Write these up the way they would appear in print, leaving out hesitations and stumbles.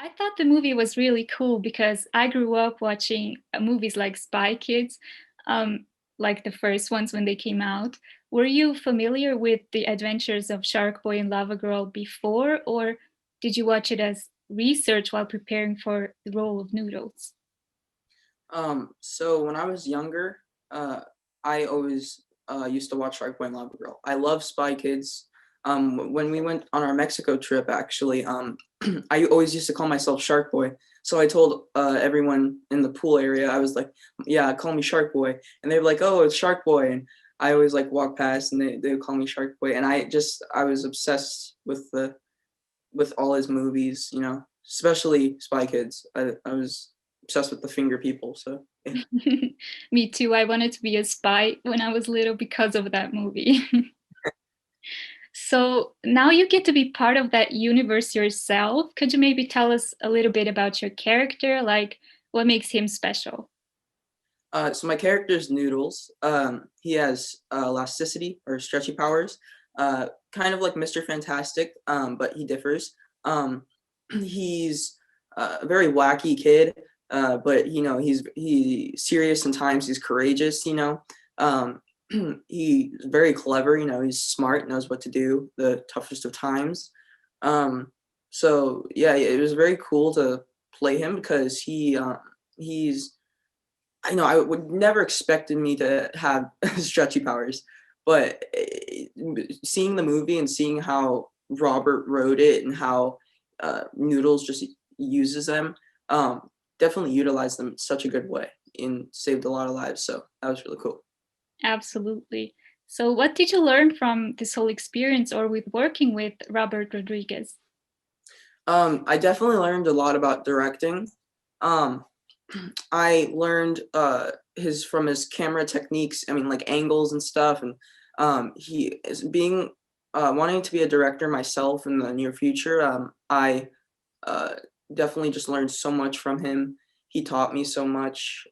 I thought the movie was really cool because I grew up watching movies like Spy Kids, um, like the first ones when they came out. Were you familiar with the adventures of Sharkboy and Lava Girl before, or did you watch it as research while preparing for the role of Noodles? So when I was younger, I always used to watch Sharkboy and Lava Girl. I love Spy Kids. When we went on our Mexico trip, actually, I always used to call myself Sharkboy. So I told everyone in the pool area, I was like, "Yeah, call me Sharkboy," and they were like, "Oh, it's Sharkboy," and I always like walk past and they would call me Sharkboy, and I was obsessed with all his movies, especially Spy Kids. I was obsessed with the finger people, so yeah. Me too. I wanted to be a spy when I was little because of that movie. So now you get to be part of that universe yourself. Could you maybe tell us a little bit about your character? Like, what makes him special? So my character is Noodles. He has elasticity or stretchy powers, kind of like Mr. Fantastic, but he differs. He's a very wacky kid, but he's serious and times he's courageous. Um, he's very clever. He's smart, knows what to do the toughest of times. So yeah, it was very cool to play him because he's I know I would never expected me to have stretchy powers, but seeing the movie and seeing how Robert wrote it and how Noodles just uses them, definitely utilized them in such a good way and saved a lot of lives. So that was really cool. Absolutely. So, what did you learn from this whole experience or with working with Robert Rodriguez? I definitely learned a lot about directing. Um, I learned his from his camera techniques. I mean, like angles and stuff. And he is being wanting to be a director myself in the near future. I uh, definitely just learned so much from him. He taught me so much,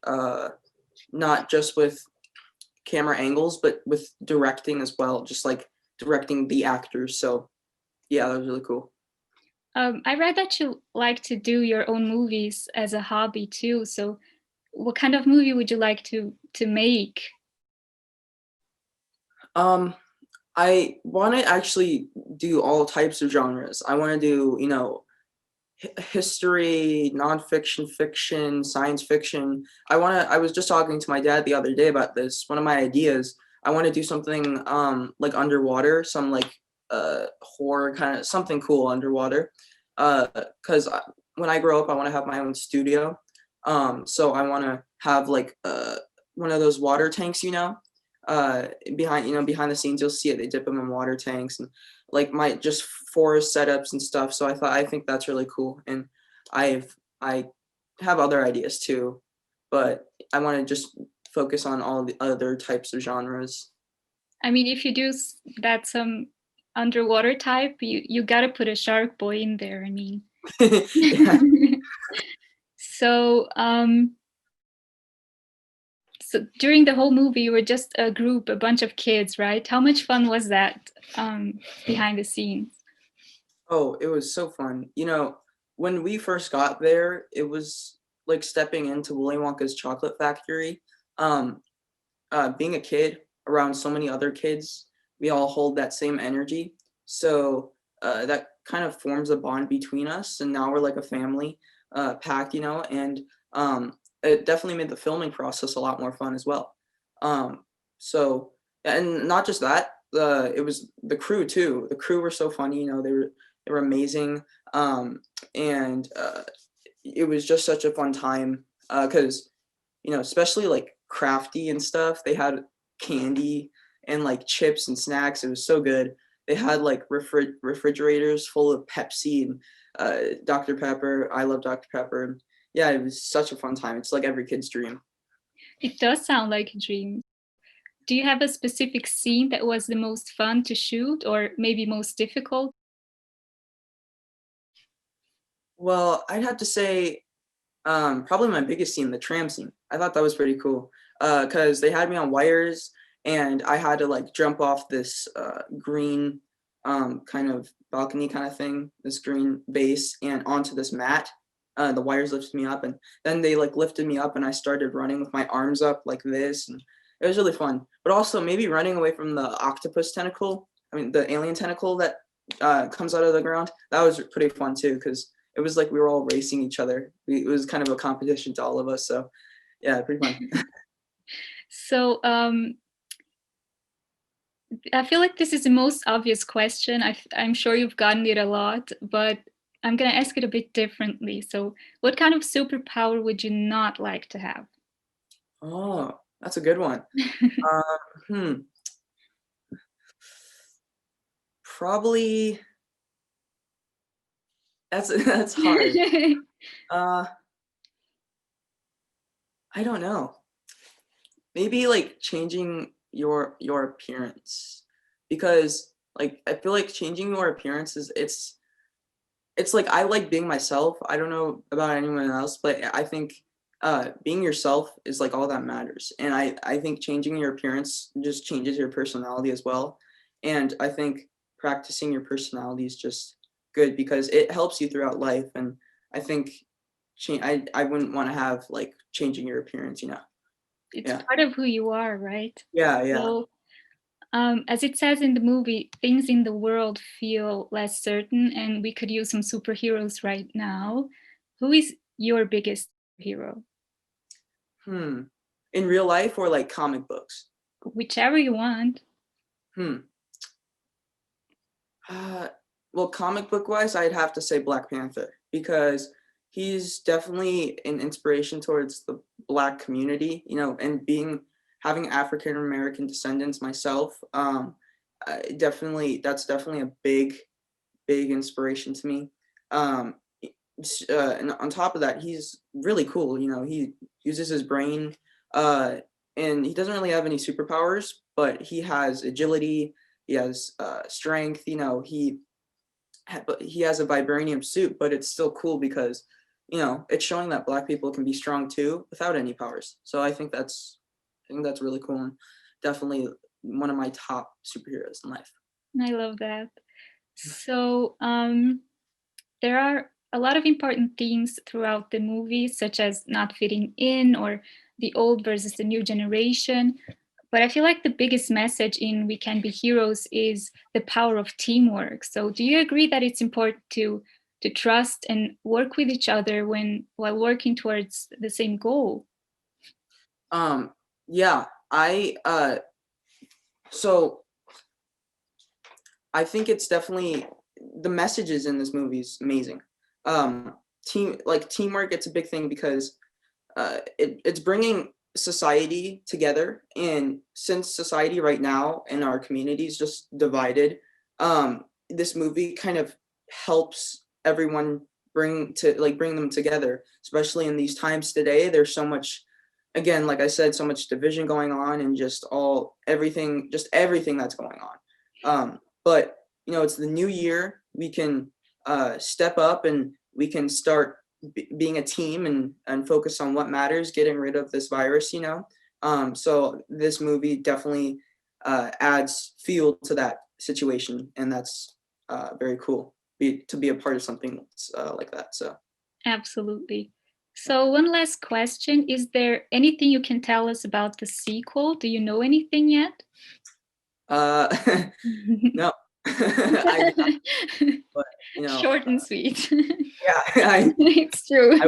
not just with camera angles, but with directing as well. Just like directing the actors. So yeah, that was really cool. I read that you like to do your own movies as a hobby too. So, what kind of movie would you like to make? Um, I want to actually do all types of genres. I want to do, history, nonfiction, fiction, science fiction. I was just talking to my dad the other day about this. One of my ideas, I want to do something like underwater, some like horror kind of something cool underwater. Because when I grow up, I want to have my own studio. So I want to have like one of those water tanks, behind the scenes you'll see it. They dip them in water tanks and like my just forest setups and stuff. So I think that's really cool. And I have other ideas too, but I want to just focus on all the other types of genres. I mean, if you do that some underwater type, you gotta put a shark boy in there. I mean, Yeah. so so during the whole movie, you were just a group, a bunch of kids, right? How much fun was that behind the scenes? Oh, it was so fun. When we first got there, it was like stepping into Willy Wonka's chocolate factory. Um, Being a kid around so many other kids, we all hold that same energy. So that kind of forms a bond between us, and now we're like a family pack, and it definitely made the filming process a lot more fun as well. Um, so, and not just that, it was the crew too. The crew were so funny, they were amazing, and it was just such a fun time because especially like crafty and stuff. They had candy and like chips and snacks. It was so good. They had like refrigerators full of Pepsi and Dr. Pepper. I love Dr. Pepper. And yeah, it was such a fun time. It's like every kid's dream. It does sound like a dream. Do you have a specific scene that was the most fun to shoot or maybe most difficult? Well, I'd have to say probably my biggest scene, the tram scene. I thought that was pretty cool because they had me on wires and I had to like jump off this green. kind of balcony kind of thing, this green base, and onto this mat. The wires lifted me up, and then they like lifted me up, and I started running with my arms up like this, and it was really fun. But also maybe running away from the octopus tentacle. I mean, the alien tentacle that comes out of the ground. That was pretty fun too, because it was like we were all racing each other. It was kind of a competition to all of us. So yeah, pretty fun. So I feel like this is the most obvious question. I'm sure you've gotten it a lot, but I'm going to ask it a bit differently. So, what kind of superpower would you not like to have? Oh, that's a good one. Um, hmm, probably that's that's hard. Uh, I don't know. Maybe like changing your appearance, because like I feel like changing your appearance is it's like I like being myself. I don't know about anyone else, but I think being yourself is like all that matters. And I think changing your appearance just changes your personality as well. And I think practicing your personality is just good because it helps you throughout life. And I think I wouldn't want to have like changing your appearance, you know? It's Yeah. part of who you are, right? Yeah. Yeah. So, as it says in the movie, things in the world feel less certain, and we could use some superheroes right now. Who is your biggest hero? Hmm. In real life or like comic books? Whichever you want. Hmm. Uh, well, comic book wise, I'd have to say Black Panther because he's definitely an inspiration towards the Black community, you know, and being having African American descendants myself, definitely that's definitely a big inspiration to me. Um, and on top of that, he's really cool. You know, he uses his brain, uh, and he doesn't really have any superpowers, but he has agility. He has strength. You know, but he has a vibranium suit, but it's still cool because, you know, it's showing that Black people can be strong too without any powers. So I think that's really cool and definitely one of my top superheroes in life. I love that. So, there are a lot of important themes throughout the movie, such as not fitting in or the old versus the new generation. But I feel like the biggest message in We Can Be Heroes is the power of teamwork. So, do you agree that it's important to trust and work with each other when while working towards the same goal? Um, yeah, so I think it's definitely the messages in this movie is amazing. Um, teamwork, it's a big thing because it's bringing society together. And since society right now in our community is just divided, this movie kind of helps everyone bring them together, especially in these times today. There's so much, again, like I said, so much division going on and just everything that's going on. But you know, it's the new year. We can step up and we can start being a team and focus on what matters, getting rid of this virus, you know. So this movie definitely adds fuel to that situation, and that's very cool to be a part of something that's, like that. So Absolutely. So, one last question. Is there anything you can tell us about the sequel? Do you know anything yet? uh, no, I do not, but you know, Short and sweet. yeah, It's true.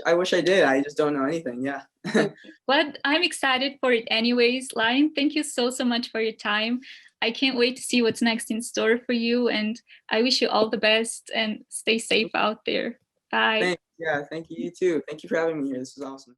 I wish I did. I just don't know anything. Yeah. Okay. But I'm excited for it anyways. Lion, thank you so much for your time. I can't wait to see what's next in store for you. And I wish you all the best and stay safe out there. Bye. Thanks. Yeah, thank you. You too. Thank you for having me here. This is awesome.